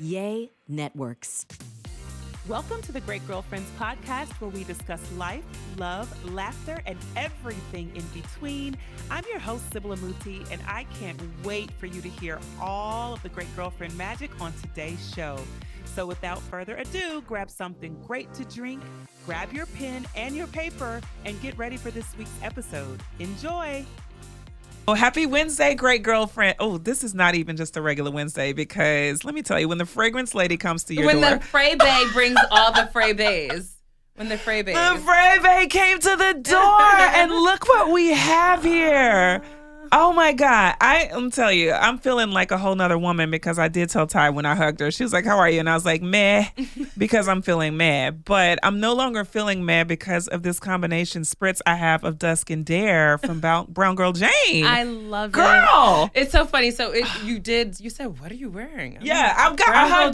Yay Networks. Welcome to the Great Girlfriends podcast, where we discuss life, love, laughter, and everything in between. I'm your host, Sybil Amuti, and I can't wait for you to hear all of the Great Girlfriend magic on today's show. So without further ado, grab something great to drink, grab your pen and your paper, and get ready for this week's episode. Enjoy! Oh, happy Wednesday, great girlfriend. Oh, this is not even just a regular Wednesday, because let me tell you, when the fragrance lady comes to your door. When the Frey Bay brings all the Frey Bays. When the Frey Bays. The Frey Bay came to the door, and look what we have here. Oh my God. I'm telling you, I'm feeling like a whole nother woman, because I did tell Tai when I hugged her. She was like, how are you? And I was like, meh, because I'm feeling mad. But I'm no longer feeling mad because of this combination spritz I have of Dusk and Dare from Brown Girl Jane. I love it. Girl. It's so funny. So you said, what are you wearing? I hugged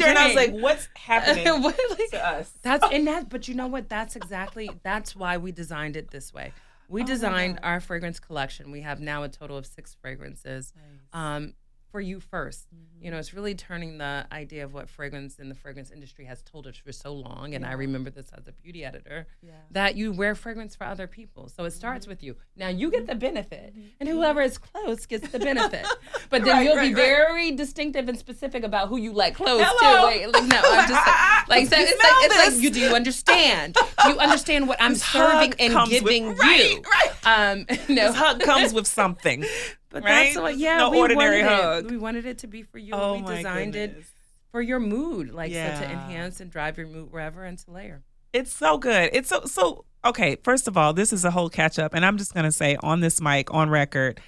her and I was like, what's happening to us? But you know what? That's why we designed it this way. We designed our fragrance collection. We have now a total of 6 fragrances. Nice. For you first. Mm-hmm. You know, it's really turning the idea of what fragrance in the fragrance industry has told us for so long. And I remember this as a beauty editor, that you wear fragrance for other people. So it starts with you. Now you get the benefit, and whoever is close gets the benefit. But then you'll be very distinctive and specific about who you like close to. Wait, like, no, I'm just like, so it's like, do you understand? Do you understand what I'm serving and giving you? Right. No. This hug comes with something. But right? that's what, no ordinary hug. We wanted it to be for you. Oh, we designed it for your mood, so to enhance and drive your mood wherever and to layer. It's so good. It's so okay. First of all, this is a whole catch up, and I'm just gonna say on this mic, on record,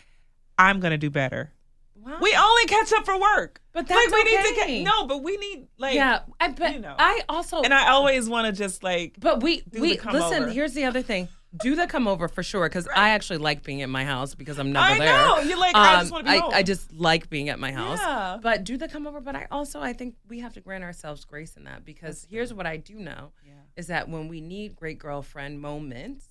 I'm gonna do better. Wow. We only catch up for work, but that's we okay. need to but we need but you know. I also and I always want to just but we listen. Over. Here's the other thing. Do the come over for sure, because I actually like being at my house because I'm never there. I know. You're like, I just want to be home. I just like being at my house. Yeah. But do the come over. But I think we have to grant ourselves grace in that, because here's what I do know is that when we need great girlfriend moments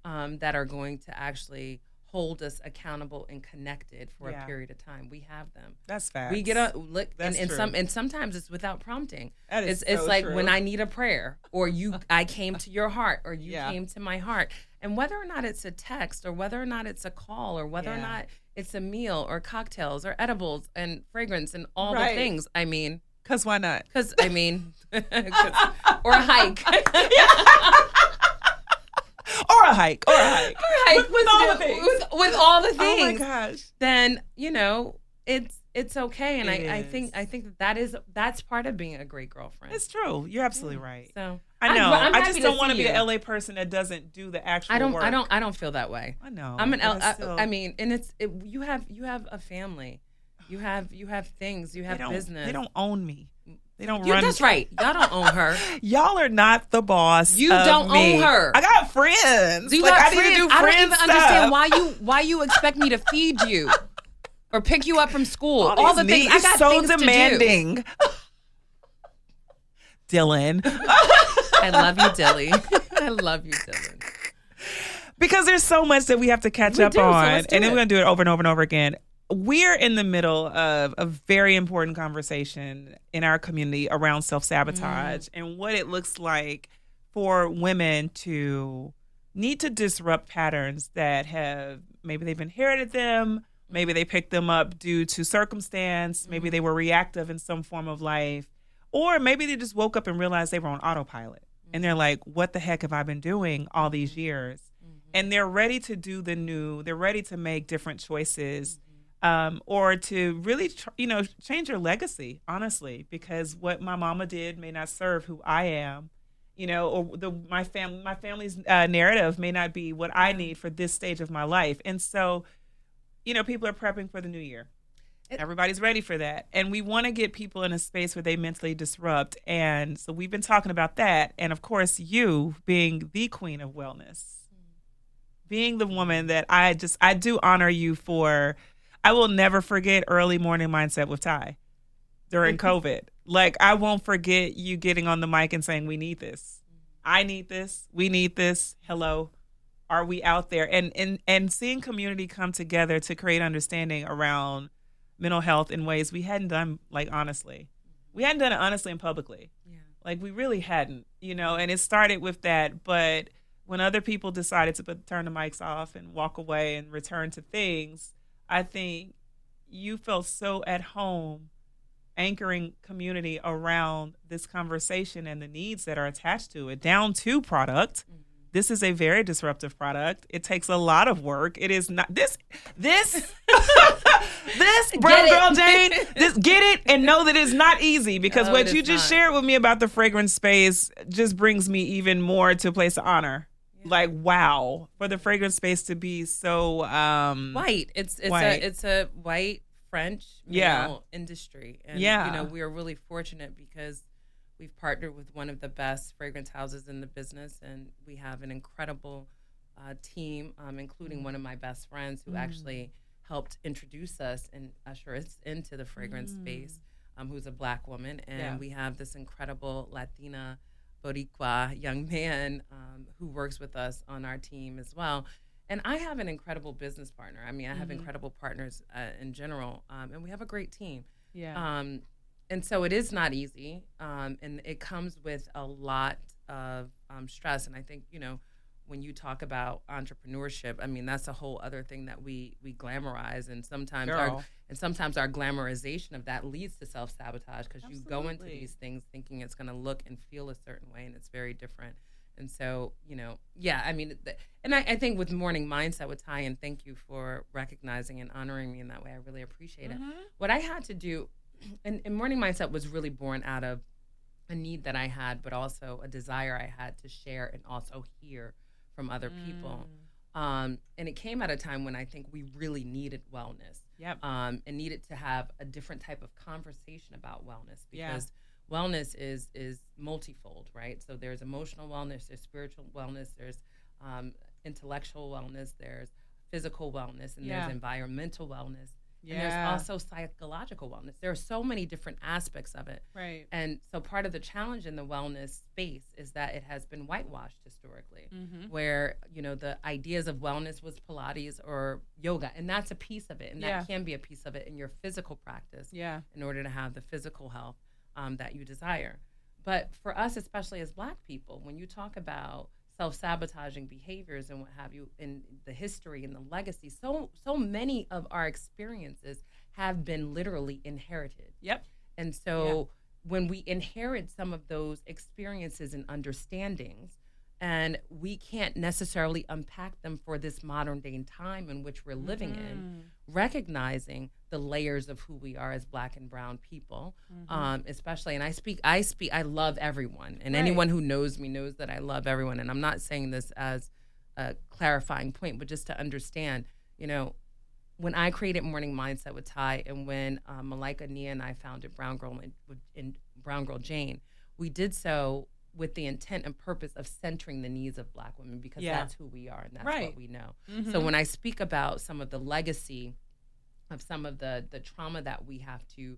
that are going to actually hold us accountable and connected for a period of time, we have them. That's facts. We get a look, That's and true. sometimes it's without prompting. That is it's so like true. when I need a prayer, or I came to your heart, or you came to my heart. And whether or not it's a text, or whether or not it's a call, or whether or not it's a meal, or cocktails, or edibles, and fragrance, and all the things. I mean, because why not? Because or a hike. Or a hike. With all the things. With all the things. Oh my gosh. Then, it's okay. And I think that's part of being a great girlfriend. It's true. You're absolutely right. So I know. I just don't want to be an LA person that doesn't do the actual work. I don't feel that way. I know. I'm and you have a family. You have things. You have business. They don't own me. They don't run. That's right. Y'all don't own her. Y'all are not the boss. You don't own her. I got friends. You got friends. I need to do I don't even understand why you expect me to feed you or pick you up from school. All the things. I got so things demanding. To do. Dylan. I love you, Dilly. I love you, Dylan. Because there's so much that we have to catch up on, and then we're going to do it over and over and over again. We're in the middle of a very important conversation in our community around self-sabotage and what it looks like for women to need to disrupt patterns that have, maybe they've inherited them, maybe they picked them up due to circumstance, maybe they were reactive in some form of life, or maybe they just woke up and realized they were on autopilot. And they're like, what the heck have I been doing all these years? And they're ready to do the new, they're ready to make different choices. Or to really, change your legacy, honestly, because what my mama did may not serve who I am, or my family's narrative may not be what I need for this stage of my life. And so, people are prepping for the new year. Everybody's ready for that. And we want to get people in a space where they mentally disrupt. And so we've been talking about that. And of course, you being the queen of wellness, being the woman that I do honor you for. I will never forget early morning mindset with Tai during COVID. Like, I won't forget you getting on the mic and saying, we need this. I need this. We need this. Hello. Are we out there? And seeing community come together to create understanding around mental health in ways we hadn't done, honestly. We hadn't done it honestly and publicly. Yeah. Like we really hadn't, and it started with that. But when other people decided to turn the mics off and walk away and return to things, I think you felt so at home anchoring community around this conversation and the needs that are attached to it, down to product. Mm-hmm. This is a very disruptive product. It takes a lot of work. It is not this brown girl Jane. Get it and know that it's not easy, because what you just shared with me about the fragrance space just brings me even more to a place of honor. Yeah. Like, wow, for the fragrance space to be so white. It's a white French male industry, and we are really fortunate because we've partnered with one of the best fragrance houses in the business, and we have an incredible team, including one of my best friends who actually helped introduce us and usher us into the fragrance space, who's a Black woman. And we have this incredible Latina Boricua young man who works with us on our team as well. And I have an incredible business partner. I mean, I have incredible partners in general, and we have a great team. Yeah. And so it is not easy, and it comes with a lot of stress. And I think, when you talk about entrepreneurship, I mean, that's a whole other thing that we glamorize, and sometimes our glamorization of that leads to self-sabotage, because you go into these things thinking it's going to look and feel a certain way, and it's very different. And so, I mean, and I think with Morning Mindset with Tai, and thank you for recognizing and honoring me in that way. I really appreciate it. What I had to do, and Morning Mindset was really born out of a need that I had, but also a desire I had to share and also hear from other people. And it came at a time when I think we really needed wellness. Yep. And needed to have a different type of conversation about wellness, because wellness is multifold, right? So there's emotional wellness, there's spiritual wellness, there's intellectual wellness, there's physical wellness, and there's environmental wellness. And there's also psychological wellness. There are so many different aspects of it. Right. And so part of the challenge in the wellness space is that it has been whitewashed historically, where, the ideas of wellness was Pilates or yoga. And that's a piece of it. And that can be a piece of it in your physical practice in order to have the physical health that you desire. But for us, especially as Black people, when you talk about self-sabotaging behaviors and what have you in the history and the legacy, so many of our experiences have been literally inherited. Yep. And so when we inherit some of those experiences and understandings, and we can't necessarily unpack them for this modern day and time in which we're living in, recognizing the layers of who we are as Black and brown people, especially, and I love everyone, and anyone who knows me knows that I love everyone, and I'm not saying this as a clarifying point, but just to understand, when I created Morning Mindset with Tai, and when Malika, Nia, and I founded Brown Girl and Brown Girl Jane, we did so with the intent and purpose of centering the needs of Black women, because that's who we are and that's what we know. So when I speak about some of the legacy of some of the trauma that we have to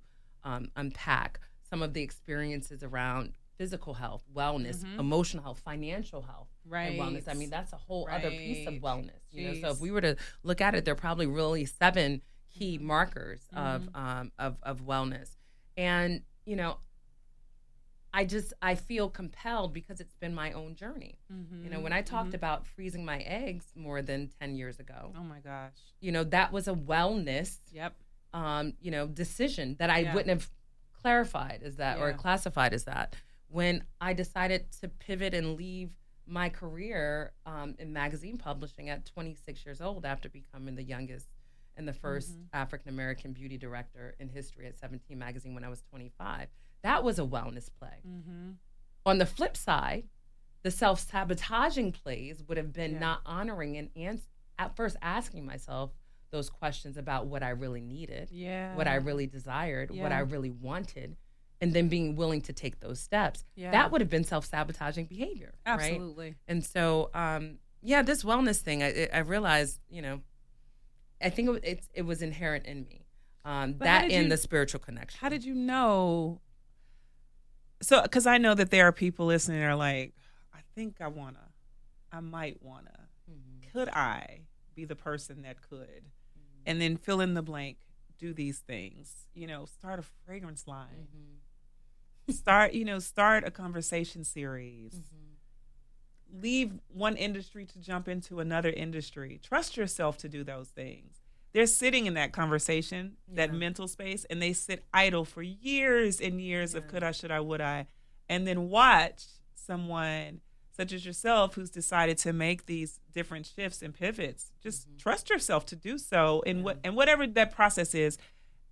unpack, some of the experiences around physical health, wellness, emotional health, financial health, and wellness. I mean, that's a whole other piece of wellness. So if we were to look at it, there are probably really 7 key markers of wellness. And, I feel compelled, because it's been my own journey. When I talked about freezing my eggs more than 10 years ago. Oh my gosh. That was a wellness decision that I wouldn't have clarified as that or classified as that. When I decided to pivot and leave my career in magazine publishing at 26 years old, after becoming the youngest and the first African-American beauty director in history at 17 magazine when I was 25. That was a wellness play. On the flip side, the self-sabotaging plays would have been not honoring and at first asking myself those questions about what I really needed, what I really desired, what I really wanted, and then being willing to take those steps. That would have been self-sabotaging behavior. Absolutely. Right? And so, this wellness thing, I realized, I think it was inherent in me. That and the spiritual connection. How did you know? So, because I know that there are people listening that are like, I might wanna. Could I be the person that could? And then fill in the blank, do these things, start a fragrance line. Start a conversation series. Leave one industry to jump into another industry. Trust yourself to do those things. They're sitting in that conversation, that mental space, and they sit idle for years and years of could I, should I, would I, and then watch someone such as yourself who's decided to make these different shifts and pivots. Just trust yourself to do so in whatever that process is,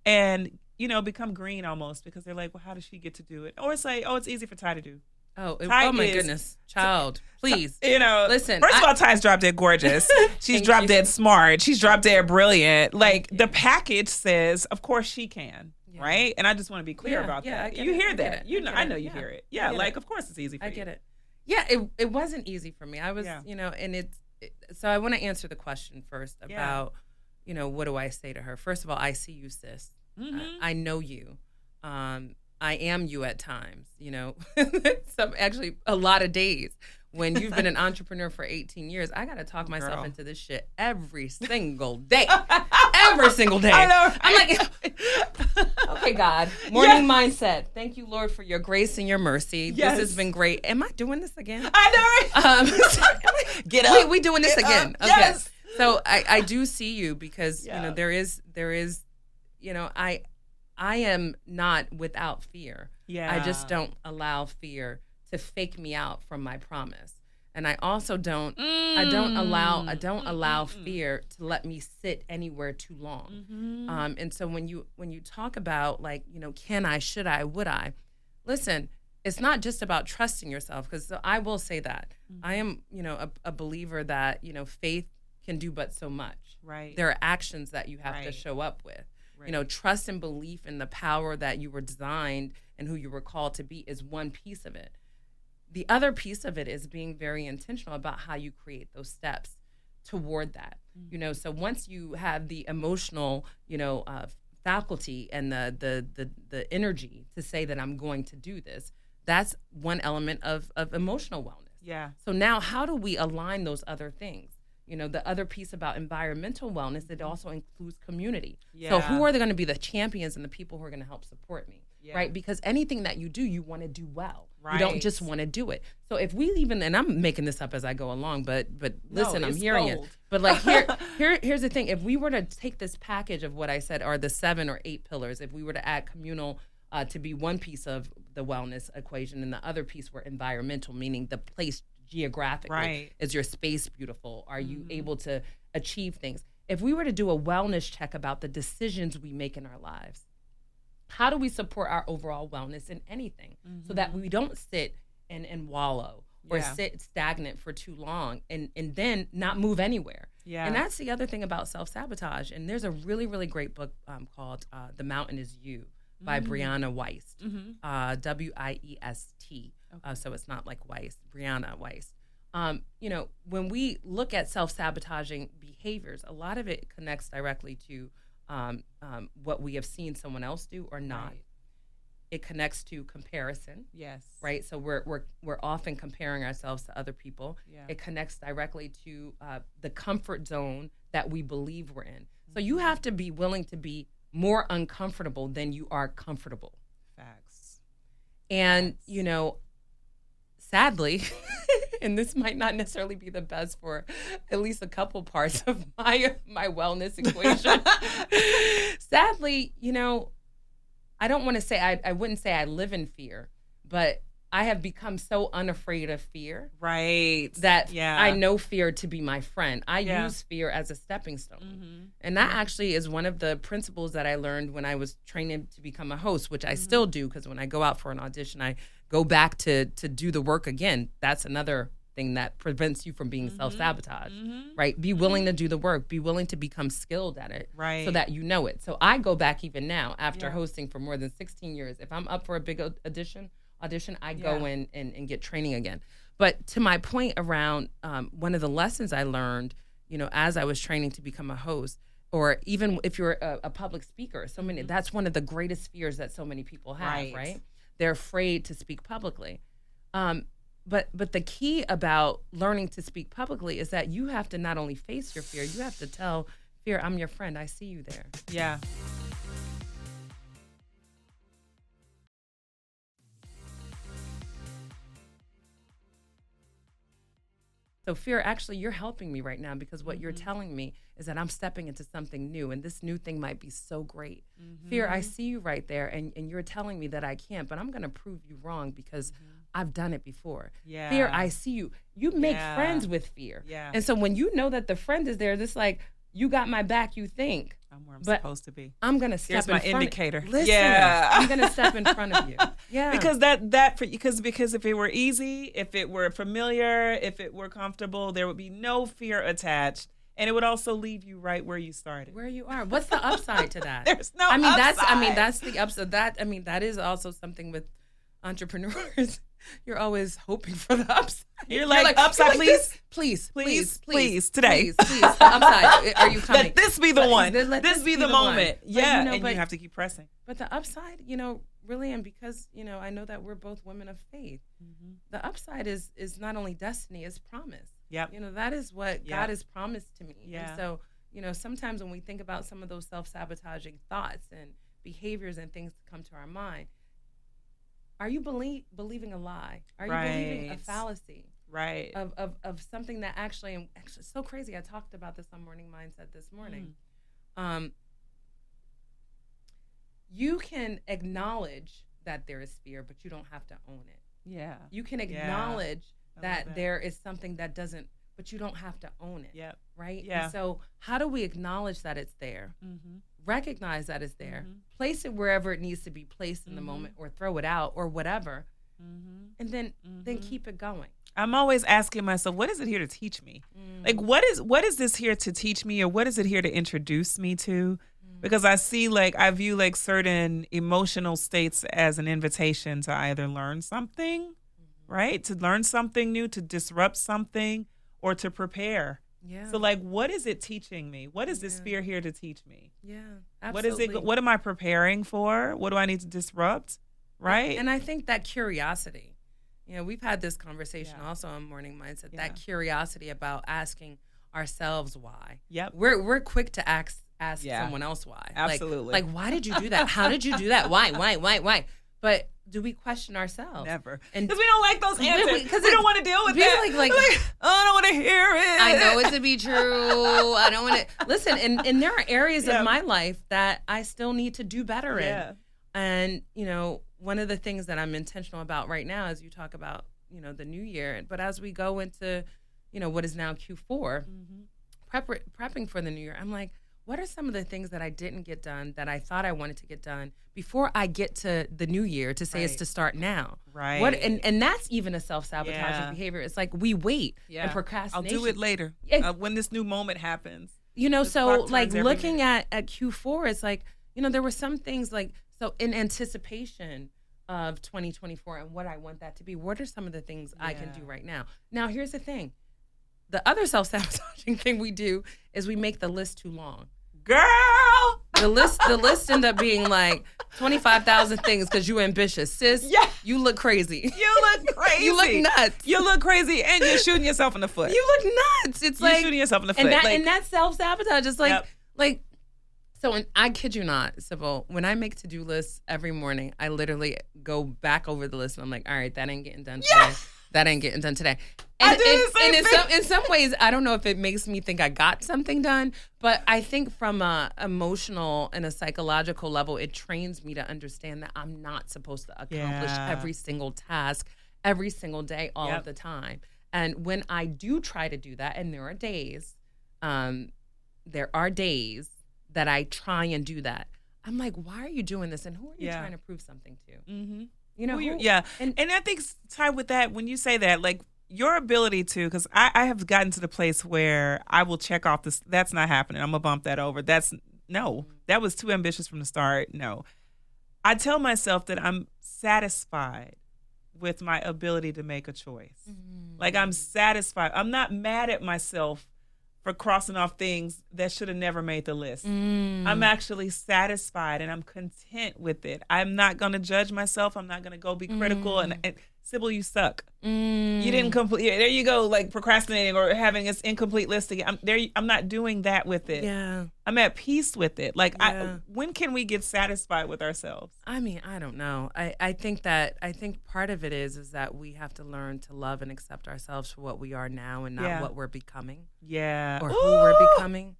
and become green almost, because they're like, well, how does she get to do it? Or it's like, oh, it's easy for Tai to do. Oh my goodness, child, please. Listen. First of all, Ty's drop dead gorgeous. She's drop dead smart. She's drop dead brilliant. Like the package says, of course she can, right? And I just want to be clear about that. You hear that? I know you hear it. Yeah, like of course it's easy for you. I get it. Yeah, it wasn't easy for me. I was, and so I want to answer the question first about, what do I say to her? First of all, I see you, sis. I know you. I am you at times, actually a lot of days. When you've been an entrepreneur for 18 years, I got to talk myself into this shit every single day. Every single day. I know. Right? I'm like, okay, God. Morning mindset. Thank you, Lord, for your grace and your mercy. Yes. This has been great. Am I doing this again? I know, right? Get up. We doing this again. Okay. Yes. So I do see you because, there is, I am not without fear. Yeah. I just don't allow fear to fake me out from my promise. And I also don't allow fear to let me sit anywhere too long. And so when you talk about like, can I, should I, would I? Listen, it's not just about trusting yourself, because I will say that. I am, a believer that, faith can do but so much. Right. There are actions that you have to show up with. Right. Trust and belief in the power that you were designed and who you were called to be is one piece of it. The other piece of it is being very intentional about how you create those steps toward that. So once you have the emotional, faculty and the energy to say that I'm going to do this, that's one element of emotional wellness. Yeah. So now how do we align those other things? The other piece about environmental wellness, it also includes community. Yeah. So who are going to be the champions and the people who are going to help support me, right? Because anything that you do, you want to do well. Right. You don't just want to do it. So if we even, and I'm making this up as I go along, but listen, I'm hearing it. But like here's the thing. If we were to take this package of what I said are the 7 or 8 pillars, if we were to add communal to be one piece of the wellness equation, and the other piece were environmental, meaning the place geographically. Right. Is your space beautiful? Are you able to achieve things? If we were to do a wellness check about the decisions we make in our lives, how do we support our overall wellness in anything so that we don't sit and wallow or sit stagnant for too long and then not move anywhere? Yeah. And that's the other thing about self-sabotage. And there's a really, really great book called The Mountain Is You by Brianna Wiest, Wiest. So it's not like Weiss, Brianna Wiest. When we look at self-sabotaging behaviors, a lot of it connects directly to what we have seen someone else do or not. Right. It connects to comparison. Yes. Right. So we're often comparing ourselves to other people. Yeah. It connects directly to the comfort zone that we believe we're in. So you have to be willing to be more uncomfortable than you are comfortable. Facts. And sadly, and this might not necessarily be the best for at least a couple parts of my wellness equation. Sadly, I don't want to say, I wouldn't say I live in fear, but I have become so unafraid of fear. Right. That I know fear to be my friend. I use fear as a stepping stone. And that actually is one of the principles that I learned when I was training to become a host, which I still do, because when I go out for an audition, I go back to do the work again. That's another thing that prevents you from being self-sabotage, right? Be willing to do the work. Be willing to become skilled at it, right? So that you know it. So I go back even now after hosting for more than 16 years. If I'm up for a big audition, I go in and get training again. But to my point around one of the lessons I learned, as I was training to become a host, or even if you're a public speaker, that's one of the greatest fears that so many people have, right? They're afraid to speak publicly. But the key about learning to speak publicly is that you have to not only face your fear, you have to tell fear, I'm your friend, I see you there. Yeah. So fear, actually, you're helping me right now because what you're telling me is that I'm stepping into something new, and this new thing might be so great. Fear, I see you right there, and you're telling me that I can't, but I'm going to prove you wrong because I've done it before. Yeah. Fear, I see you. You make friends with fear. Yeah. And so when you know that the friend is there, it's like, you got my back, you think. I'm where I'm but supposed to be. I'm going to step Here's in my front indicator. Listen, Yeah. I'm going to step in front of you. Yeah. Because if it were easy, if it were familiar, if it were comfortable, there would be no fear attached. And it would also leave you right where you started. Where you are. What's the upside to that? There's no upside. upside. That's the upside. That is also something with entrepreneurs. You're always hoping for the upside. You're like upside, please, today. Please. The upside. Are you coming? Let this be the one. Let this be the moment. But, yeah, and you have to keep pressing. But the upside, really, and because, I know that we're both women of faith, the upside is not only destiny, it's promise. Yep. That is what God has promised to me. Yeah. And so, sometimes when we think about some of those self-sabotaging thoughts and behaviors and things that come to our mind, are you believing a lie? Are you believing a fallacy? Right. Of something that actually it's so crazy. I talked about this on Morning Mindset this morning. You can acknowledge that there is fear, but you don't have to own it. Yeah. You can acknowledge that there is something that doesn't, but you don't have to own it. Yep. Right? Yeah. And so how do we acknowledge that it's there? Recognize that it's there. Place it wherever it needs to be placed in the moment, or throw it out, or whatever. And then keep it going. I'm always asking myself, what is it here to teach me? Like, what is this here to teach me, or what is it here to introduce me to? Because I view like certain emotional states as an invitation to either learn something, right? To learn something new, to disrupt something, or to prepare. Yeah. So like, what is it teaching me? What is this fear here to teach me? Yeah, absolutely. What am I preparing for? What do I need to disrupt? Right. And I think that curiosity, we've had this conversation also on Morning Mindset, that curiosity about asking ourselves why. Yep. We're quick to ask someone else why. Absolutely. Like, why did you do that? How did you do that? Why? But do we question ourselves? Never. And because we don't like those answers. Because we don't want to deal with that. Like, I don't want to hear it. I know it to be true. I don't want to. Listen, and there are areas of my life that I still need to do better in. And, one of the things that I'm intentional about right now is you talk about, the new year. But as we go into, what is now Q4, prepping for the new year, I'm like, what are some of the things that I didn't get done that I thought I wanted to get done before I get to the new year to say it's to start now? Right. And that's even a self-sabotaging behavior. It's like we wait and procrastination. I'll do it later when this new moment happens. So like looking at Q4, it's like, there were some things like, so in anticipation of 2024 and what I want that to be, what are some of the things I can do right now? Now, here's the thing. The other self-sabotaging thing we do is we make the list too long. Girl, the list end up being like 25,000 things because you're ambitious, sis. Yeah, you look crazy. You look crazy. You look nuts. You look crazy, and you're shooting yourself in the foot. You look nuts. It's you're like shooting yourself in the foot, and that's self-sabotage. It's like. So, and I kid you not, Sybil, when I make to-do lists every morning, I literally go back over the list and I'm like, all right, that ain't getting done today. That ain't getting done today. And in some ways, I don't know if it makes me think I got something done, but I think from a emotional and a psychological level, it trains me to understand that I'm not supposed to accomplish every single task, every single day, all of the time. And when I do try to do that, and there are days that I try and do that, I'm like, why are you doing this? And who are you trying to prove something to? Mm-hmm. And I think tied with that, when you say that, like your ability to, because I have gotten to the place where I will check off this, that's not happening, I'm gonna bump that over. That was too ambitious from the start. No. I tell myself that I'm satisfied with my ability to make a choice. Like I'm satisfied. I'm not mad at myself for crossing off things that should have never made the list. I'm actually satisfied and I'm content with it. I'm not going to judge myself. I'm not going to go be critical and Sybil, you suck. Mm. You didn't complete. There you go, like procrastinating or having this incomplete list again. I'm not doing that with it. Yeah. I'm at peace with it. Like, Yeah. when can we get satisfied with ourselves? I mean, I don't know. I think part of it is that we have to learn to love and accept ourselves for what we are now and not what we're becoming. Yeah. Or who we're becoming.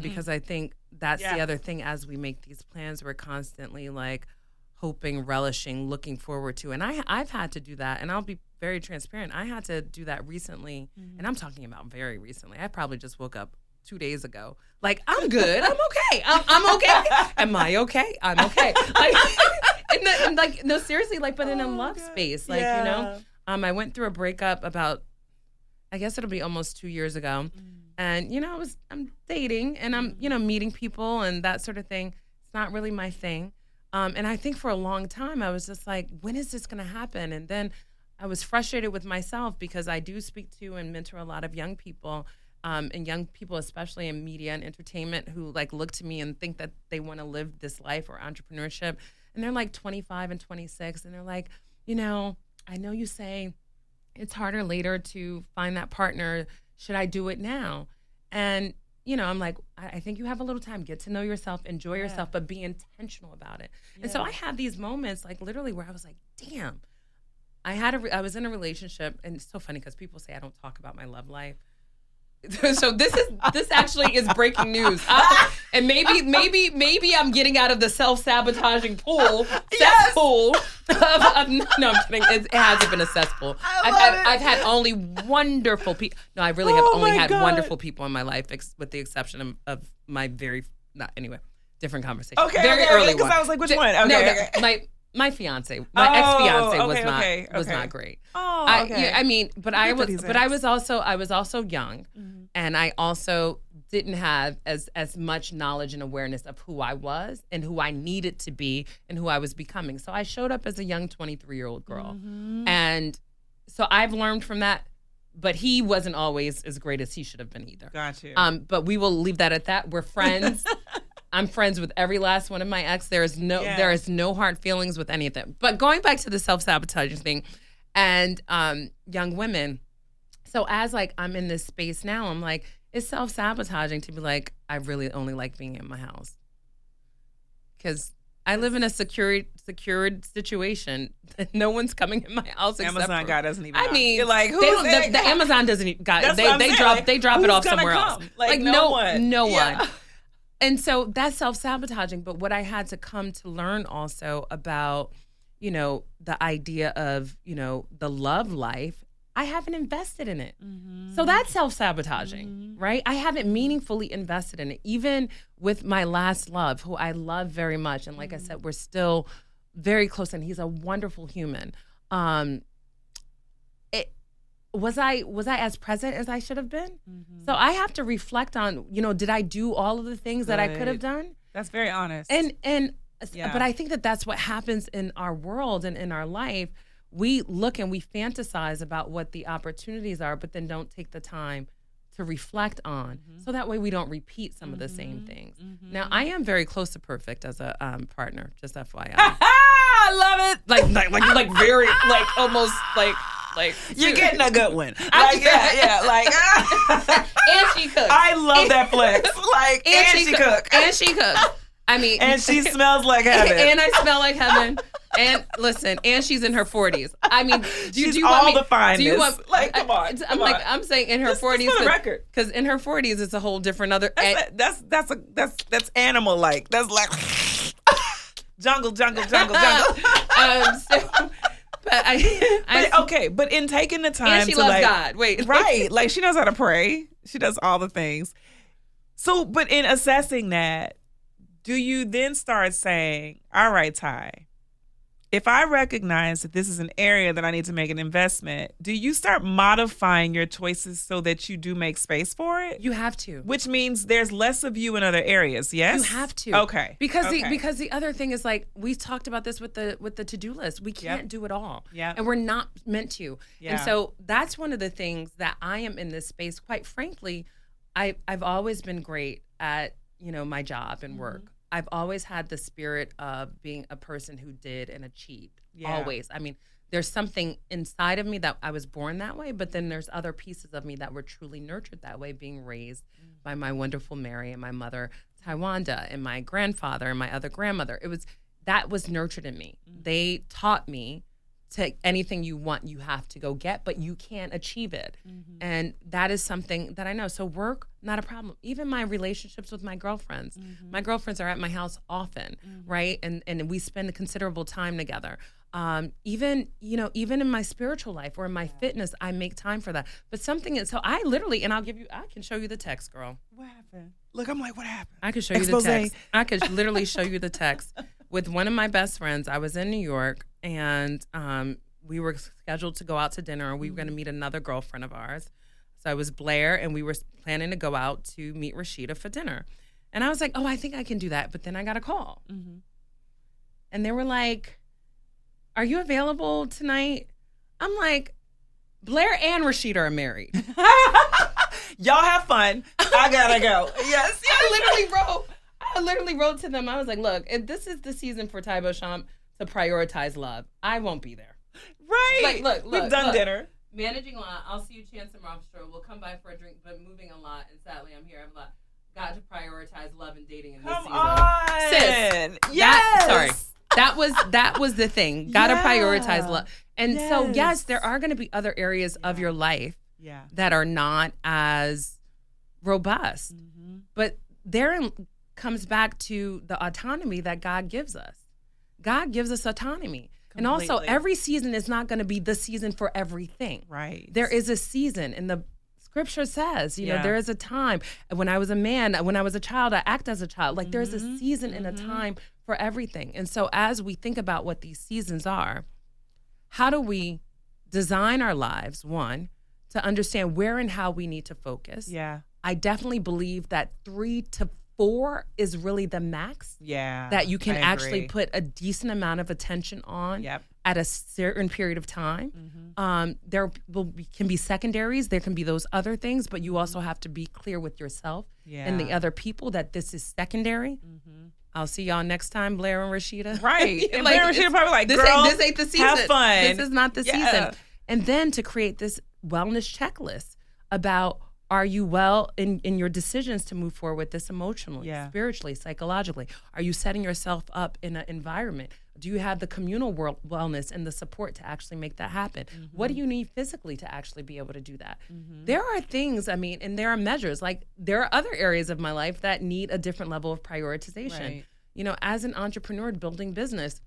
Because I think that's the other thing. As we make these plans, we're constantly like hoping, relishing, looking forward to. And I've had to do that. And I'll be very transparent. I had to do that recently. And I'm talking about very recently. I probably just woke up 2 days ago. Like, I'm good. I'm okay. I'm okay. Am I okay? I'm okay. Like, no, seriously, like, but in a love space. Like, you know, I went through a breakup about, I guess it'll be almost 2 years ago. And, you know, I'm dating and I'm, you know, meeting people and that sort of thing. It's not really my thing. And I think for a long time, I was just like, when is this going to happen? And then I was frustrated with myself because I do speak to and mentor a lot of young people, and young people, especially in media and entertainment, who like look to me and think that they want to live this life or entrepreneurship. And they're like 25 and 26. And they're like, you know, I know you say it's harder later to find that partner. Should I do it now? And you know, I'm like, I think you have a little time. Get to know yourself, enjoy yourself, but be intentional about it. And so I had these moments, like literally, where I was like, damn. I was in a relationship, and it's so funny because people say I don't talk about my love life. So this actually is breaking news. And maybe I'm getting out of the self-sabotaging pool, cesspool of no, I'm kidding. It hasn't been a cesspool. I've had only wonderful people. No, I really have only had wonderful people in my life, with the exception of my different conversation. Okay, very early one. Because I was like, which one? Okay, no, my fiance, my ex-fiance was not great. Oh, okay. I mean, but I was also young, and I also didn't have as much knowledge and awareness of who I was and who I needed to be and who I was becoming. So I showed up as a young 23-year-old girl, and so I've learned from that. But he wasn't always as great as he should have been either. Got you. But we will leave that at that. We're friends. I'm friends with every last one of my ex. There is no hard feelings with any of them. But going back to the self-sabotaging thing and young women. So as like I'm in this space now, I'm like, it's self-sabotaging to be like, I really only like being in my house. Because I live in a secured situation. No one's coming in my house. Amazon guy doesn't even. I mean, you're like, the Amazon doesn't even. They drop it off somewhere else. Like no one. No one. And so that's self-sabotaging. But what I had to come to learn also about, you know, the idea of, you know, the love life, I haven't invested in it. So that's self-sabotaging, right? I haven't meaningfully invested in it. Even with my last love, who I love very much. And like I said, we're still very close and he's a wonderful human. Was I as present as I should have been? So I have to reflect on, you know, did I do all of the things that I could have done? That's very honest. But I think that that's what happens in our world and in our life. We look and we fantasize about what the opportunities are, but then don't take the time to reflect on. So that way we don't repeat some of the same things. Now, I am very close to perfect as a partner, just FYI. I love it. Like very, like almost like you're getting a good one. Like, and she cooks. I love that flex. Like, and she cooks. And she cooks. I mean, and she smells like heaven. And I smell like heaven. And listen, and she's in her 40s. I mean, she's all the finest. Do you want, like, come on. I'm saying in her 40s. For the record, because in her 40s, it's a whole different other. That's animal like. That's like jungle. But in taking the time, and she loves God. Wait, right? Like she knows how to pray. She does all the things. So, but in assessing that, do you then start saying, all right, Tai, if I recognize that this is an area that I need to make an investment, do you start modifying your choices so that you do make space for it? You have to. Which means there's less of you in other areas, yes? You have to. Okay. Because the other thing is, like, we talked about this with the to-do list. We can't do it all. Yeah. And we're not meant to. Yeah. And so that's one of the things that I am in this space. Quite frankly, I've always been great at, you know, my job and work. I've always had the spirit of being a person who did and achieved. Yeah. Always. I mean, there's something inside of me that I was born that way, but then there's other pieces of me that were truly nurtured that way, being raised by my wonderful Mary and my mother, Taiwanda, and my grandfather and my other grandmother. That was nurtured in me. They taught me to anything you want, you have to go get, but you can't achieve it. And that is something that I know. So work, not a problem. Even my relationships with my girlfriends. My girlfriends are at my house often, right? And we spend a considerable time together. Even in my spiritual life or in my fitness, I make time for that. But something is, so I literally, and I can show you the text, girl. What happened? Look, I'm like, what happened? I could show you the text. I could literally show you the text. With one of my best friends, I was in New York, and we were scheduled to go out to dinner, and we were going to meet another girlfriend of ours. So I was Blair, and we were planning to go out to meet Rashida for dinner. And I was like, oh, I think I can do that. But then I got a call. And they were like, are you available tonight? I'm like, Blair and Rashida are married. Y'all have fun. I gotta go. Yes. I literally wrote to them. I was like, look, if this is the season for Tai Beauchamp to prioritize love, I won't be there. Right. Look, we've done dinner. Managing a lot. I'll see you, Chance and Robster. We'll come by for a drink, but moving a lot. And sadly, I'm here. I've got to prioritize love and dating in this season. On. Sis. Yes. That was the thing. Got to prioritize love. And so, yes, there are going to be other areas of your life that are not as robust. But therein comes back to the autonomy that God gives us. God gives us autonomy. Completely. And also, every season is not going to be the season for everything. Right. There is a season, and the scripture says, you know, there is a time. When I was a man, when I was a child, I act as a child. Like there's a season and a time for everything. And so as we think about what these seasons are, how do we design our lives, one, to understand where and how we need to focus? Yeah. I definitely believe that 3 to 4 is really the max that you can actually put a decent amount of attention on at a certain period of time. There can be secondaries, there can be those other things, but you also have to be clear with yourself and the other people that this is secondary. I'll see y'all next time, Blair and Rashida. Right. And Blair and Rashida probably like, girl, this ain't the season. Have fun. This is not the season. And then to create this wellness checklist about, are you well in your decisions to move forward with this emotionally, spiritually, psychologically? Are you setting yourself up in an environment? Do you have the communal wellness and the support to actually make that happen? What do you need physically to actually be able to do that? There are things, and there are measures. Like there are other areas of my life that need a different level of prioritization. Right. You know, as an entrepreneur building business,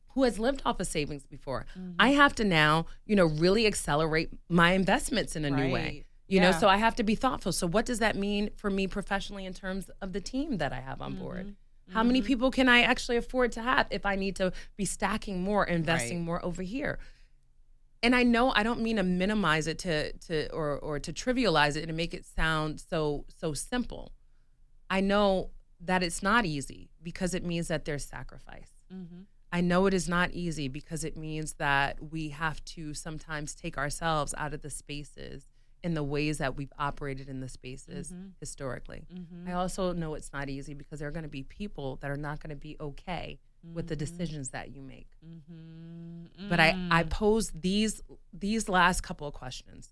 who has lived off of savings before, I have to now, really accelerate my investments in a new way. You know, so I have to be thoughtful. So what does that mean for me professionally in terms of the team that I have on board? How many people can I actually afford to have if I need to be stacking more, investing more over here? And I know I don't mean to minimize it or to trivialize it and make it sound so simple. I know that it's not easy because it means that there's sacrifice. I know it is not easy because it means that we have to sometimes take ourselves out of the spaces in the ways that we've operated in the spaces historically. I also know it's not easy because there are going to be people that are not going to be okay with the decisions that you make. But I pose these last couple of questions.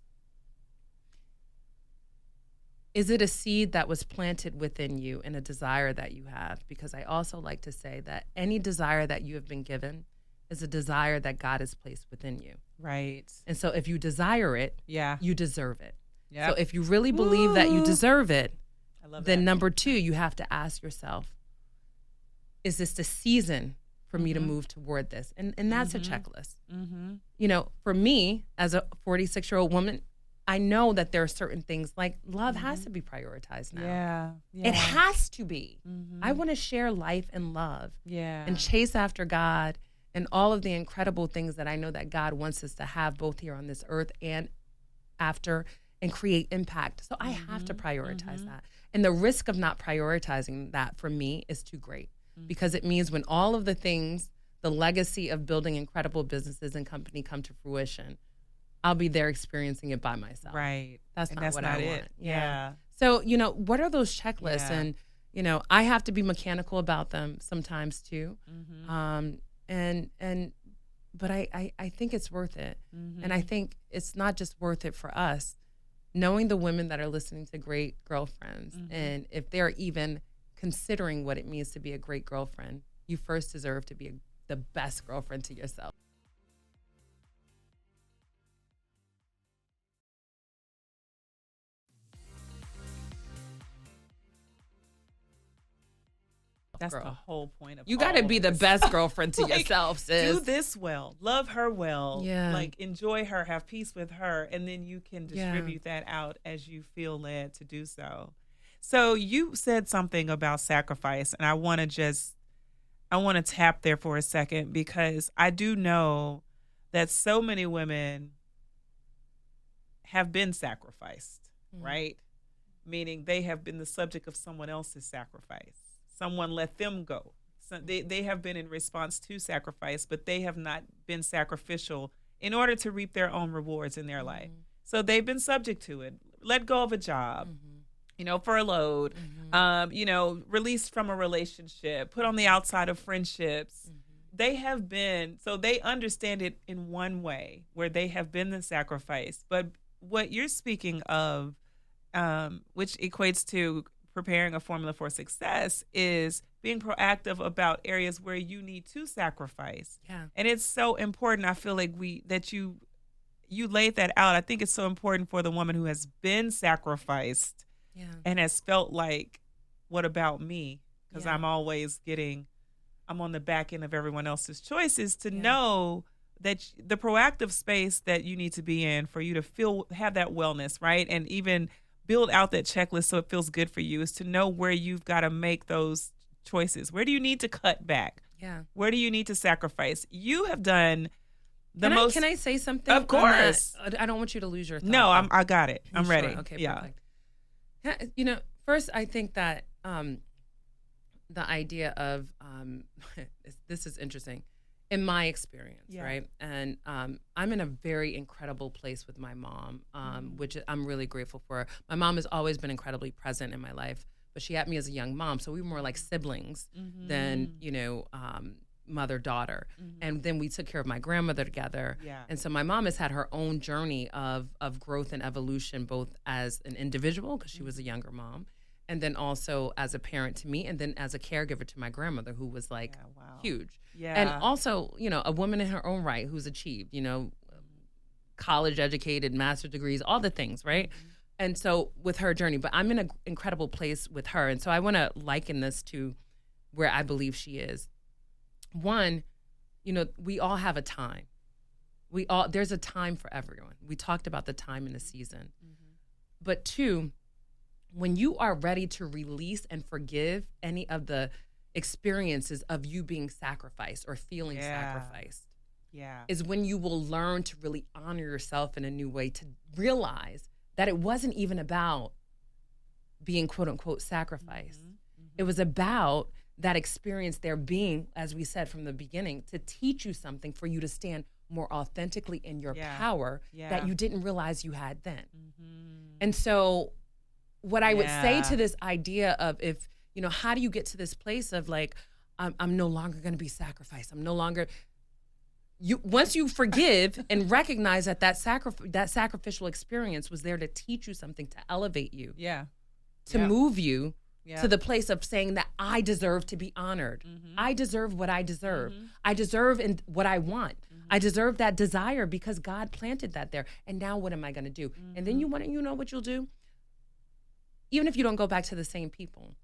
Is it a seed that was planted within you and a desire that you have? Because I also like to say that any desire that you have been given is a desire that God has placed within you. Right. And so if you desire it, you deserve it. Yep. So if you really believe that you deserve it, then that. Number 2, you have to ask yourself, is this the season for me to move toward this? And that's a checklist. You know, for me, as a 46-year-old woman, I know that there are certain things like love has to be prioritized now. It has to be. I want to share life and love and chase after God and all of the incredible things that I know that God wants us to have both here on this earth and after, and create impact. So I have to prioritize that. And the risk of not prioritizing that for me is too great because it means when all of the things, the legacy of building incredible businesses and company come to fruition, I'll be there experiencing it by myself. Right. That's not what I want. Yeah. So, what are those checklists? Yeah. And, you know, I have to be mechanical about them sometimes too. But I think it's worth it. And I think it's not just worth it for us, knowing the women that are listening to Great Girlfriends. And if they're even considering what it means to be a great girlfriend, you first deserve to be the best girlfriend to yourself. That's Girl. the whole point of You got to all be of the this. best girlfriend to Like, yourself, sis. do this well, love her well, Yeah. like enjoy her, have peace with her, and then you can distribute that out as you feel led to do so. So you said something about sacrifice, and I want to tap there for a second, because I do know that so many women have been sacrificed, right? Meaning they have been the subject of someone else's sacrifice. Someone let them go. So they have been in response to sacrifice, but they have not been sacrificial in order to reap their own rewards in their life. So they've been subject to it. Let go of a job, you know, furloughed, you know, released from a relationship, put on the outside of friendships. They have been, so they understand it in one way, where they have been the sacrifice. But what you're speaking of, which equates to preparing a formula for success, is being proactive about areas where you need to sacrifice. Yeah. And it's so important. I feel like you laid that out. I think it's so important for the woman who has been sacrificed and has felt like, what about me? Because I'm always I'm on the back end of everyone else's choices, to know that the proactive space that you need to be in for you to have that wellness, right? And even build out that checklist so it feels good for you, is to know where you've got to make those choices. Where do you need to cut back? Yeah. Where do you need to sacrifice? You have done Can I say something? Of course. I don't want you to lose your thought. No, I got it. I'm Sure? ready. Okay, yeah. perfect. You know, first, I think that the idea of this is interesting in my experience, right? And I'm in a very incredible place with my mom, which I'm really grateful for. My mom has always been incredibly present in my life, but she had me as a young mom, so we were more like siblings than, you know, mother-daughter. And then we took care of my grandmother together. And so my mom has had her own journey of growth and evolution, both as an individual, because she was a younger mom, and then also as a parent to me, and then as a caregiver to my grandmother, who was like huge. And also, you know, a woman in her own right who's achieved, you know, college educated, master's degrees, all the things, right? And so with her journey, but I'm in an incredible place with her. And so I want to liken this to where I believe she is. One, you know, we all have a time. There's a time for everyone. We talked about the time in the season. But two, when you are ready to release and forgive any of the experiences of you being sacrificed or feeling sacrificed, is when you will learn to really honor yourself in a new way, to realize that it wasn't even about being quote unquote sacrificed. It was about that experience there being, as we said from the beginning, to teach you something, for you to stand more authentically in your power that you didn't realize you had then. And so what I would say to this idea of, if, you know, how do you get to this place of like, I'm no longer going to be sacrificed. I'm no longer, once you forgive and recognize that that sacrificial experience was there to teach you something, to elevate you, to move you to the place of saying that I deserve to be honored. I deserve what I deserve. I deserve what I want. I deserve that desire because God planted that there. And now what am I going to do? And then you know what you'll do? Even if you don't go back to the same people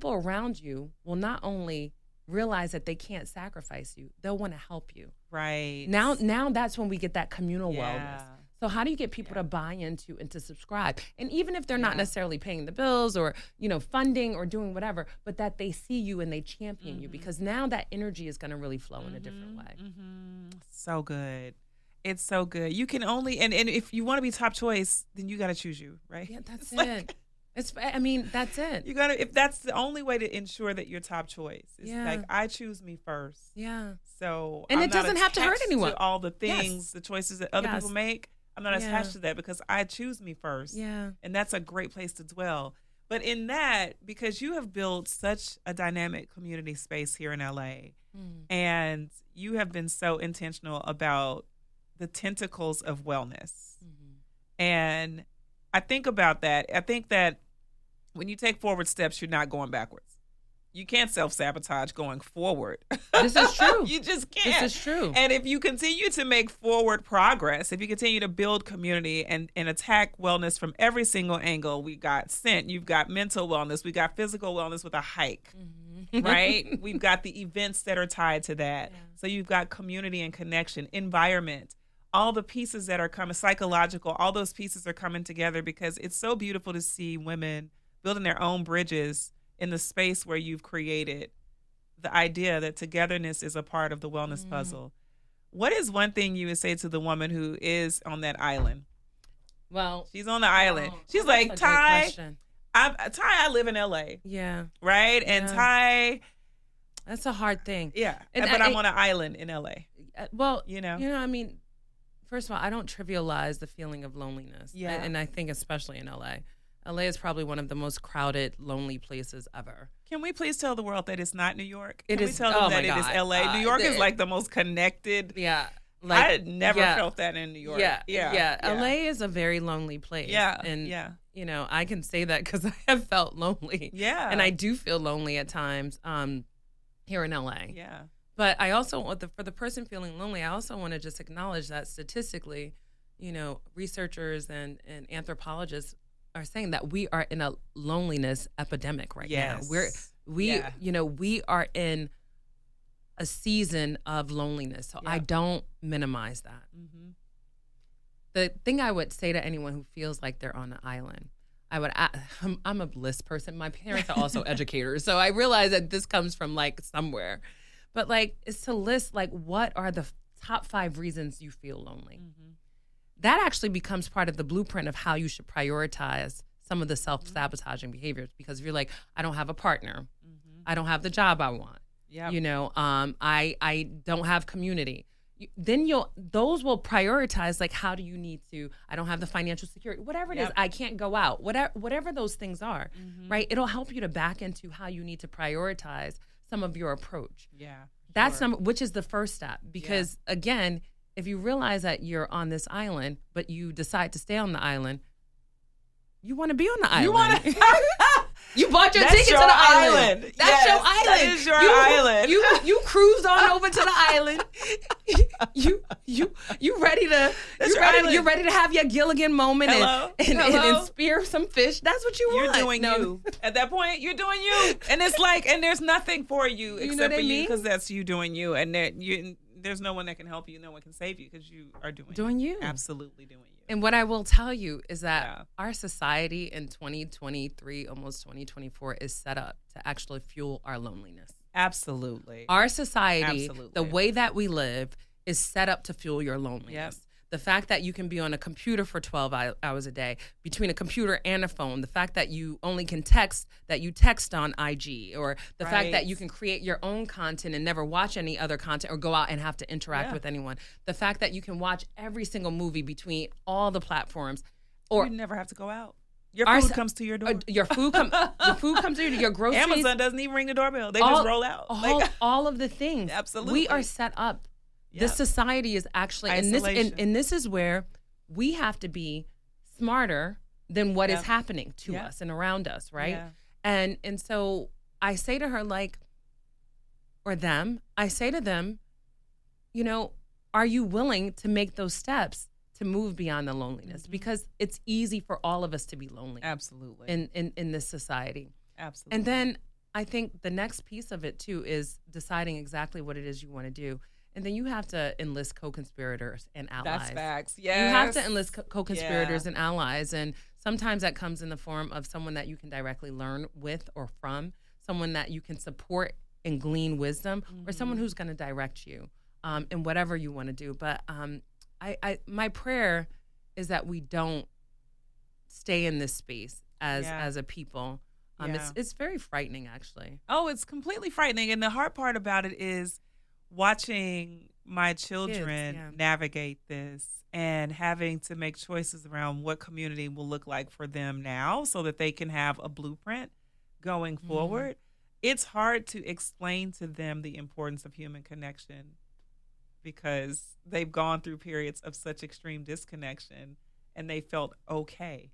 around you will not only realize that they can't sacrifice you, they'll want to help you. Right. Now that's when we get that communal wellness. So how do you get people to buy into and to subscribe? And even if they're not necessarily paying the bills or, you know, funding or doing whatever, but that they see you and they champion you, because now that energy is going to really flow in a different way. So good. It's so good. You can only, and if you want to be top choice, then you got to choose you, right? Yeah, that's it. That's it. You gotta, if that's the only way to ensure that you're top choice. It's like, I choose me first. Yeah. So and I'm it doesn't not have to hurt anyone. To all the things, the choices that other people make, I'm not attached to that, because I choose me first. Yeah. And that's a great place to dwell. But in that, because you have built such a dynamic community space here in LA, and you have been so intentional about the tentacles of wellness. And I think about that. I think that when you take forward steps, you're not going backwards. You can't self-sabotage going forward. This is true. You just can't. This is true. And if you continue to make forward progress, if you continue to build community and attack wellness from every single angle, we got scent, you've got mental wellness, we got physical wellness with a hike, right? We've got the events that are tied to that. Yeah. So you've got community and connection, environment, all the pieces that are coming, psychological, all those pieces are coming together because it's so beautiful to see women building their own bridges in the space where you've created the idea that togetherness is a part of the wellness puzzle. What is one thing you would say to the woman who is on that island? Well, she's on the island. She's like, Tai, I live in LA. Yeah. Right? And Tai. That's a hard thing. Yeah. But I'm on an island in LA. Well, I mean, first of all, I don't trivialize the feeling of loneliness. Yeah. And I think especially in LA. LA is probably one of the most crowded, lonely places ever. Can we please tell the world that it's not New York? Can we tell them that it is LA? New York is like the most connected. Yeah. Like, I had never felt that in New York. Yeah. LA is a very lonely place. Yeah. And, I can say that because I have felt lonely. Yeah. And I do feel lonely at times here in LA. Yeah. But I also want for the person feeling lonely, I also want to just acknowledge that statistically, researchers and anthropologists are saying that we are in a loneliness epidemic right now. We are in a season of loneliness. So I don't minimize that. Mm-hmm. The thing I would say to anyone who feels like they're on an island, I'm a bliss person. My parents are also educators. So I realize that this comes from like somewhere. But like, it's to list like, what are the top 5 reasons you feel lonely? Mm-hmm. That actually becomes part of the blueprint of how you should prioritize some of the self-sabotaging behaviors. Because if you're like, I don't have a partner, I don't have the job I want, I don't have community, then those will prioritize like, how do you need to, I don't have the financial security, whatever it is, I can't go out, whatever those things are, right? It'll help you to back into how you need to prioritize some of your approach. Yeah. That's which is the first step. Because again, if you realize that you're on this island, but you decide to stay on the island, you want to be on the island. You bought your ticket to the island. That's your island. That is your island. You cruised on over to the island. You ready to you're ready to have your Gilligan moment and spear some fish. That's what you want. You're doing you. At that point, you're doing you. And it's like, and there's nothing for you except for you, because that's you doing you. And there's no one that can help you. No one can save you because you are doing you. Absolutely doing you. And what I will tell you is that our society in 2023, almost 2024, is set up to actually fuel our loneliness. Absolutely. Our society, the way that we live, is set up to fuel your loneliness. Yep. The fact that you can be on a computer for 12 hours a day, between a computer and a phone, the fact that you only can text on IG, or the fact that you can create your own content and never watch any other content or go out and have to interact with anyone, the fact that you can watch every single movie between all the platforms, or you never have to go out. Your food comes to your door. Your food comes to your groceries. Amazon doesn't even ring the doorbell. They just roll out. All of the things. Absolutely. We are set up. Yep. This society is actually, and this is where we have to be smarter than what is happening to us and around us, right? Yeah. And so I say to her, like, or them, I say to them, are you willing to make those steps to move beyond the loneliness? Mm-hmm. Because it's easy for all of us to be lonely. Absolutely. In this society. Absolutely. And then I think the next piece of it too is deciding exactly what it is you want to do. And then you have to enlist co-conspirators and allies. That's facts. Yes. You have to enlist co-conspirators and allies. And sometimes that comes in the form of someone that you can directly learn with or from, someone that you can support and glean wisdom, or someone who's going to direct you in whatever you want to do. But my prayer is that we don't stay in this space as a people. It's very frightening, actually. Oh, it's completely frightening. And the hard part about it is watching my children navigate this and having to make choices around what community will look like for them now so that they can have a blueprint going forward, it's hard to explain to them the importance of human connection because they've gone through periods of such extreme disconnection and they felt okay.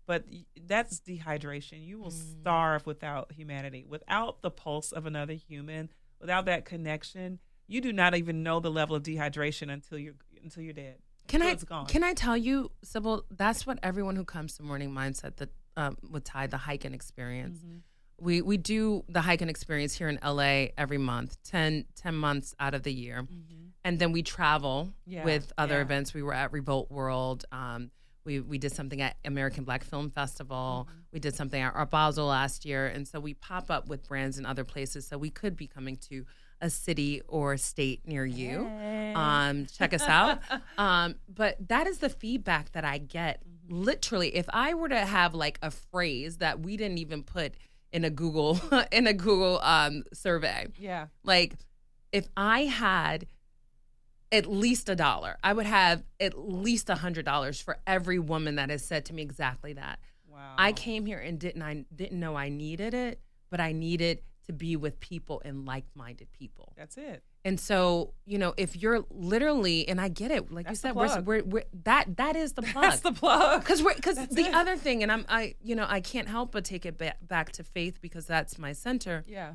But that's dehydration. You will starve without humanity, without the pulse of another human, without that connection. You do not even know the level of dehydration until you're dead. It's gone. Can I tell you, Sybil, that's what everyone who comes to Morning Mindset, withTai, the hike-in experience. We do the hike-in experience here in LA every month, 10 months out of the year. And then we travel with other events. We were at Revolt World. We did something at American Black Film Festival. We did something at Art Basel last year. And so we pop up with brands in other places. So we could be coming to a city or state near you. Check us out. But that is the feedback that I get. Literally, if I were to have like a phrase that we didn't even put in a Google survey. Yeah. Like if I had at least $1, I would have at least $100 for every woman that has said to me exactly that. Wow. I came here and didn't know I needed it, but I needed to be with people and like-minded people. That's it. And so, if you're literally, and I get it, like that's you said, we're that is the plug. That's the plug. Because the other thing, and I can't help but take it back to faith because that's my center. Yeah.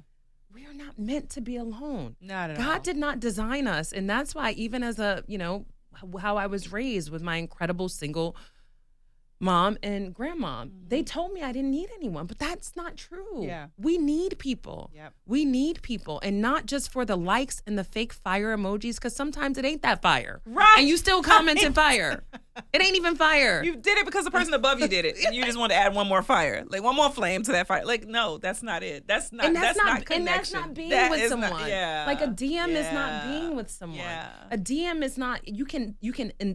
We are not meant to be alone. Not at all. God did not design us. And that's why even as how I was raised with my incredible single mom and grandma, they told me I didn't need anyone, but that's not true. Yeah. We need people. Yep. We need people, and not just for the likes and the fake fire emojis, because sometimes it ain't that fire. Right. And you still commenting fire. It ain't even fire. You did it because the person above you did it, and you just want to add one more fire, like one more flame to that fire. Like, no, that's not it. That's not connection. And that's not being with someone. Like a DM is not being with someone. Yeah. A DM is not. You can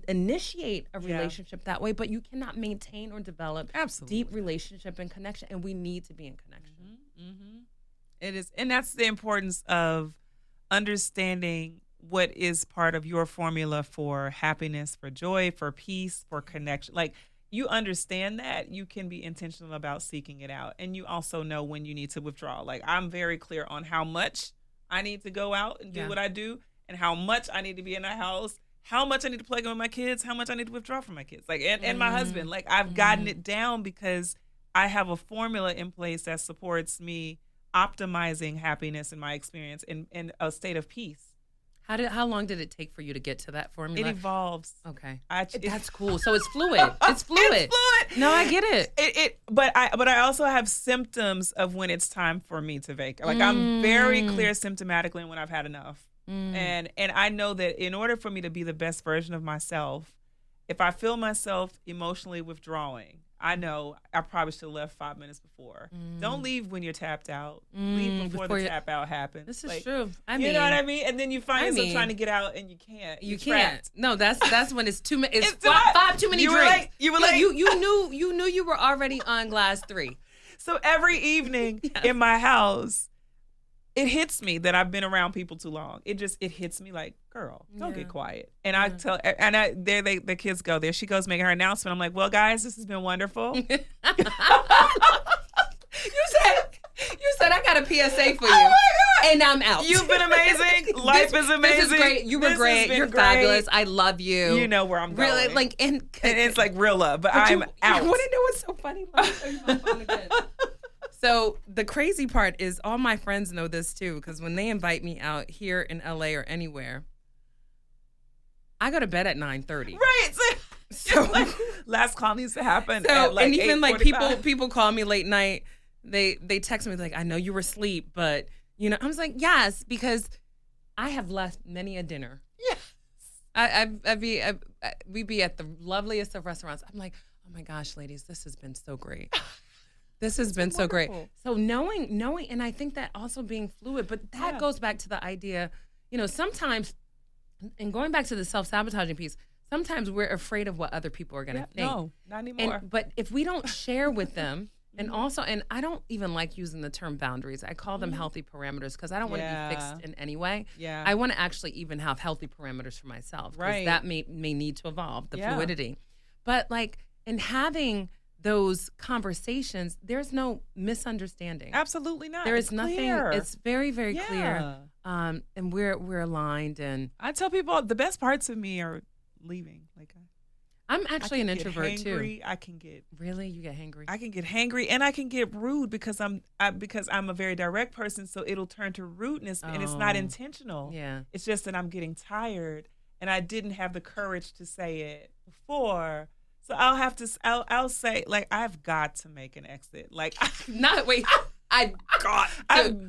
initiate a relationship that way, but you cannot maintain or develop deep relationship and connection. And we need to be in connection. It is, and that's the importance of understanding what is part of your formula for happiness, for joy, for peace, for connection. Like, you understand that, you can be intentional about seeking it out. And you also know when you need to withdraw. Like, I'm very clear on how much I need to go out and do what I do, and how much I need to be in the house, how much I need to play with my kids, how much I need to withdraw from my kids. Like, and my husband. Like, I've gotten it down because I have a formula in place that supports me optimizing happiness in my experience in a state of peace. How long did it take for you to get to that formula? It evolves. Okay, that's cool. So it's fluid. It's fluid. It's fluid. No, I get it. But I also have symptoms of when it's time for me to vacate. Like, I'm very clear symptomatically when I've had enough. And I know that in order for me to be the best version of myself, if I feel myself emotionally withdrawing, I know I probably should have left 5 minutes before. Don't leave when you're tapped out. Leave before the tap out happens. This is true. You know what I mean? And then you find yourself trying to get out and you can't. You can't. No, that's when it's too many. It's five too many drinks. You were late. You knew you were already on glass 3. So every evening in my house, it hits me that I've been around people too long. It hits me like, girl, don't get quiet. And I tell, the kids go, there she goes making her announcement. I'm like, well, guys, this has been wonderful. You said I got a PSA for you. Oh my God. And I'm out. You've been amazing. Life is amazing. This is great. You were great. You're fabulous. I love you. You know where I'm going. Really, like, and it's like real love, but I'm out. You want to know what's so funny? Let me show you my phone again. So the crazy part is all my friends know this too, because when they invite me out here in LA or anywhere, I go to bed at 9:30. Right. So like, last call needs to happen. So, at like, and even like 8:45. people call me late night. They text me like, I know you were asleep, but I was like, yes, because I have left many a dinner. Yes. We'd be at the loveliest of restaurants. I'm like, oh my gosh, ladies, this has been so great. This has been so great. So knowing, and I think that also being fluid, but that goes back to the idea, sometimes, and going back to the self-sabotaging piece, sometimes we're afraid of what other people are going to think. No, not anymore. But if we don't share with them, And also, and I don't even like using the term boundaries. I call them healthy parameters because I don't want to be fixed in any way. Yeah. I want to actually even have healthy parameters for myself. Because that may need to evolve, the fluidity. But like in having those conversations, there's no misunderstanding. Absolutely not. There is it's nothing. Clear. It's very, very clear. And we're aligned. And I tell people the best parts of me are leaving. Like I'm actually an introvert too. I can get really. You get hangry. I can get hangry and I can get rude because I'm a very direct person. So it'll turn to rudeness and it's not intentional. Yeah. It's just that I'm getting tired and I didn't have the courage to say it before. So I'll say, like, I've got to make an exit. Like, I've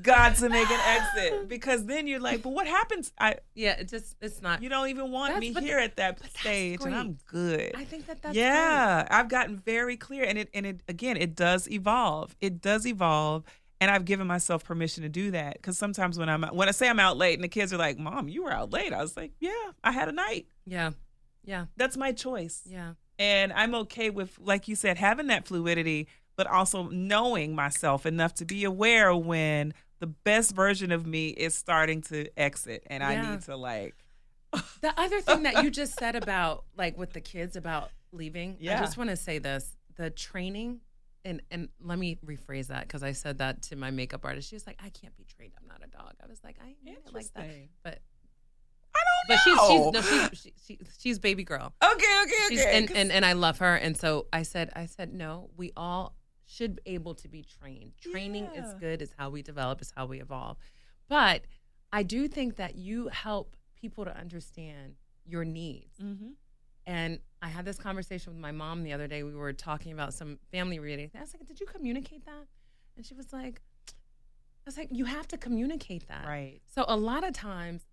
got to make an exit because then you're like, but what happens? It's not. You don't even want me here at that stage, and I'm good. I think that's great. I've gotten very clear, and it does evolve. It does evolve, and I've given myself permission to do that because sometimes when I say I'm out late, and the kids are like, "Mom, you were out late," I was like, "Yeah, I had a night." Yeah. That's my choice. Yeah. And I'm okay with, like you said, having that fluidity, but also knowing myself enough to be aware when the best version of me is starting to exit and I need to like. The other thing that you just said about like with the kids about leaving, I just want to say this, the training, and let me rephrase that because I said that to my makeup artist. She was like, I can't be trained. I'm not a dog. I was like, I mean it like that. But I don't know. But she's baby girl. Okay. And I love her. And so I said, no, we all should be able to be trained. Training is good. It's how we develop. It's how we evolve. But I do think that you help people to understand your needs. Mm-hmm. And I had this conversation with my mom the other day. We were talking about some family related things. I was like, did you communicate that? And she was like, you have to communicate that. Right. So a lot of times,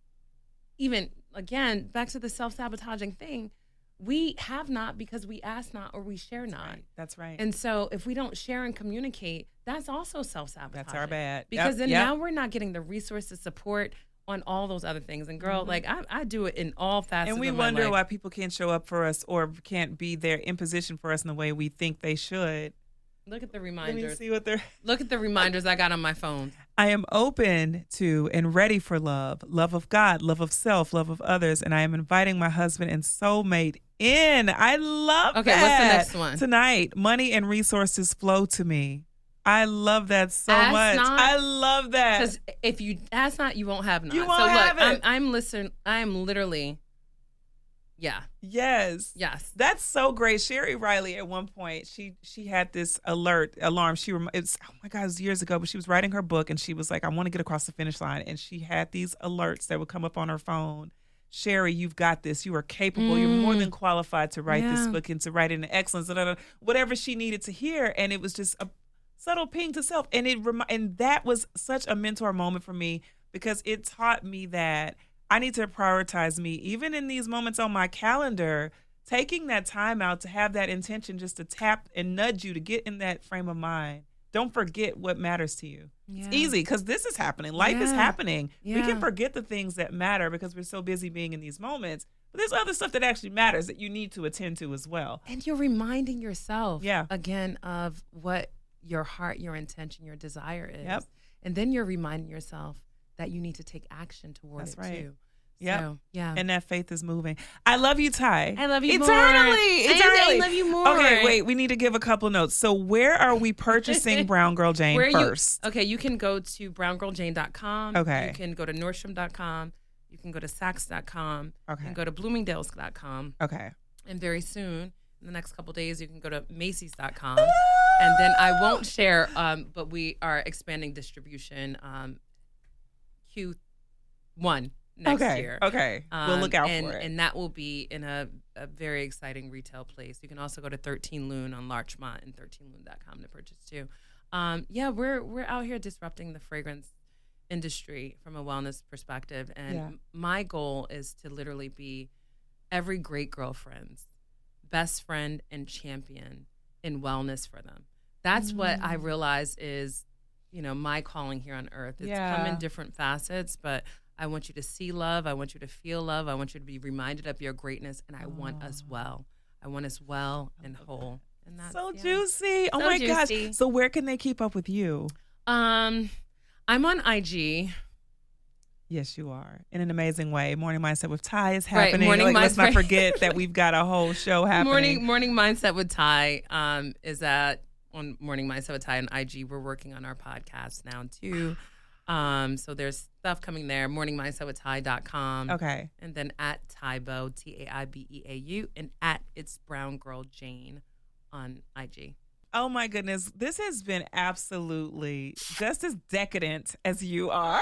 even, again, back to the self-sabotaging thing, we have not because we ask not or we share not. Right. That's right. And so if we don't share and communicate, that's also self-sabotage. That's our bad. Because then now we're not getting the resources, support on all those other things. And girl, like I do it in all facets of my life. And we wonder why people can't show up for us or can't be there in position for us in the way we think they should. Look at the reminders. Let me see what they're... Look at the reminders I got on my phone. I am open to and ready for love of God, love of self, love of others, and I am inviting my husband and soulmate in. I love that. Okay, what's the next one? Tonight, money and resources flow to me. I love that so much. I love that. Because if you ask not, you won't have not. You won't have it. I'm literally... Yeah. Yes. That's so great. Sherry Riley at one point, she had this alarm. It's oh my God, it was years ago, but she was writing her book and she was like, I want to get across the finish line. And she had these alerts that would come up on her phone. Sherry, you've got this. You are capable. You're more than qualified to write this book and to write it in excellence. Whatever she needed to hear. And it was just a subtle ping to self. And that was such a mentor moment for me because it taught me that I need to prioritize me, even in these moments on my calendar, taking that time out to have that intention just to tap and nudge you to get in that frame of mind. Don't forget what matters to you. Yeah. It's easy because this is happening. Life is happening. Yeah. We can forget the things that matter because we're so busy being in these moments. But there's other stuff that actually matters that you need to attend to as well. And you're reminding yourself, again, of what your heart, your intention, your desire is. Yep. And then you're reminding yourself that you need to take action toward it too. Yeah. So, yeah. And that faith is moving. I love you, Tai. I love you eternally. More. I love you more. Okay, wait. We need to give a couple notes. So where are we purchasing Brown Girl Jane first? Okay, you can go to browngirljane.com. Okay. You can go to Nordstrom.com. You can go to Saks.com. Okay. You can go to Bloomingdale's.com. Okay. And very soon, in the next couple of days, you can go to Macy's.com. And then I won't share, but we are expanding distribution Q1 next year. Okay. We'll look out for it. And that will be in a very exciting retail place. You can also go to 13 Loon on Larchmont and 13loon.com to purchase too. We're out here disrupting the fragrance industry from a wellness perspective. And my goal is to literally be every great girlfriend's best friend and champion in wellness for them. That's what I realize is, my calling here on earth. It's come in different facets, but I want you to see love. I want you to feel love. I want you to be reminded of your greatness, and I want us well. I want us well and whole And that's so juicy. Oh my juicy. gosh. So where can they keep up with you? I'm on IG. Yes, you are. In an amazing way. Morning Mindset with Tai is happening. Morning Let's not Mindset. forget that we've got a whole show happening. Morning Mindset with Tai is on Morning Mindset with Tai on IG. We're working on our podcast now too. So there's stuff coming there. morningmindsetwithtai.com. Okay. And then at Taibo, TAIBEAU, and at It's Brown Girl Jane on IG. Oh my goodness. This has been absolutely just as decadent as you are.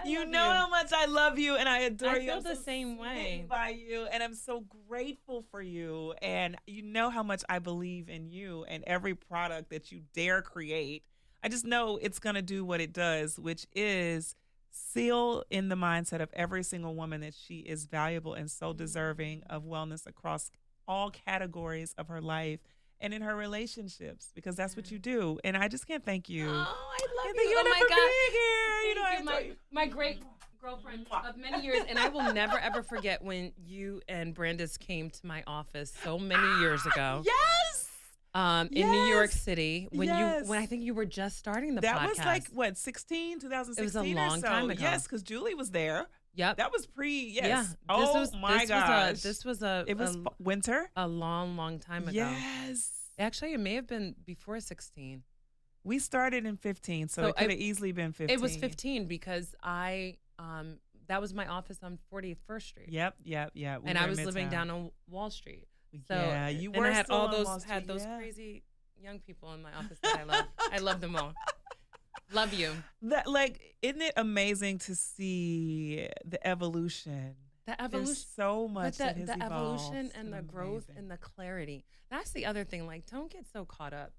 You know how much I love you and I adore you. I feel the same way by you, and I'm so grateful for you. And you know how much I believe in you and every product that you dare create. I just know it's going to do what it does, which is seal in the mindset of every single woman that she is valuable and so deserving of wellness across all categories of her life and in her relationships, because that's what you do. And I just can't thank you. Oh, I love you. you. Oh my God. Being here. My great girlfriend of many years. And I will never, ever forget when you and Brandis came to my office so many years ago. Yes. In New York City, when I think you were just starting the podcast. That was like, what, 2016 It was a long time ago. Yes, because Julie was there. Yep. That was yes. Yeah. Oh my gosh. This was it was winter? A long, long time ago. Yes. Actually, it may have been before 16. We started in 15, so it could have easily been 15. It was 15 because that was my office on 41st Street. Yep. And I was living down on Wall Street. So, yeah, you were. And I had still all on those Wall Street, had those crazy young people in my office that I love. I love them all. Love you. That, isn't it amazing to see the evolution? The evolution. There's so much that has the evolved. evolution and the growth and the clarity. That's the other thing. Don't get so caught up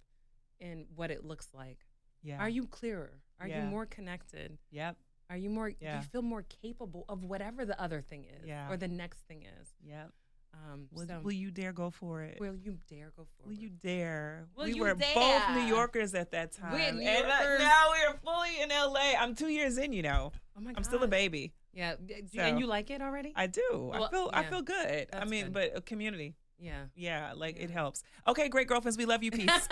in what it looks like. Yeah. Are you clearer? Are you more connected? Yep. Are you more? Do you feel more capable of whatever the other thing is, or the next thing is? Yep. So will you dare go for it? Will you dare go for it? Will you dare? Will we you were dare? both New Yorkers at that time. We're New and Yorkers. now we are fully in LA. I'm 2 years in, Oh my God. I'm still a baby. Yeah. So, and you like it already? I do. Well, I feel good. That's good. But a community. Yeah. Yeah, it helps. Okay, great girlfriends. We love you. Peace.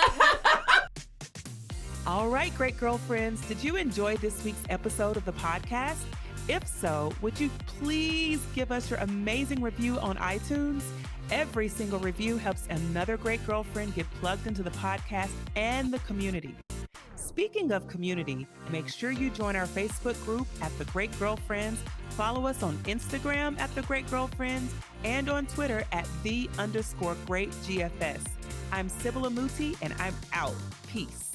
All right, great girlfriends. Did you enjoy this week's episode of the podcast? If so, would you please give us your amazing review on iTunes? Every single review helps another great girlfriend get plugged into the podcast and the community. Speaking of community, make sure you join our Facebook group at The Great Girlfriends, follow us on Instagram at The Great Girlfriends, and on Twitter at @the_great GFS. I'm Sybil Amuti, and I'm out. Peace.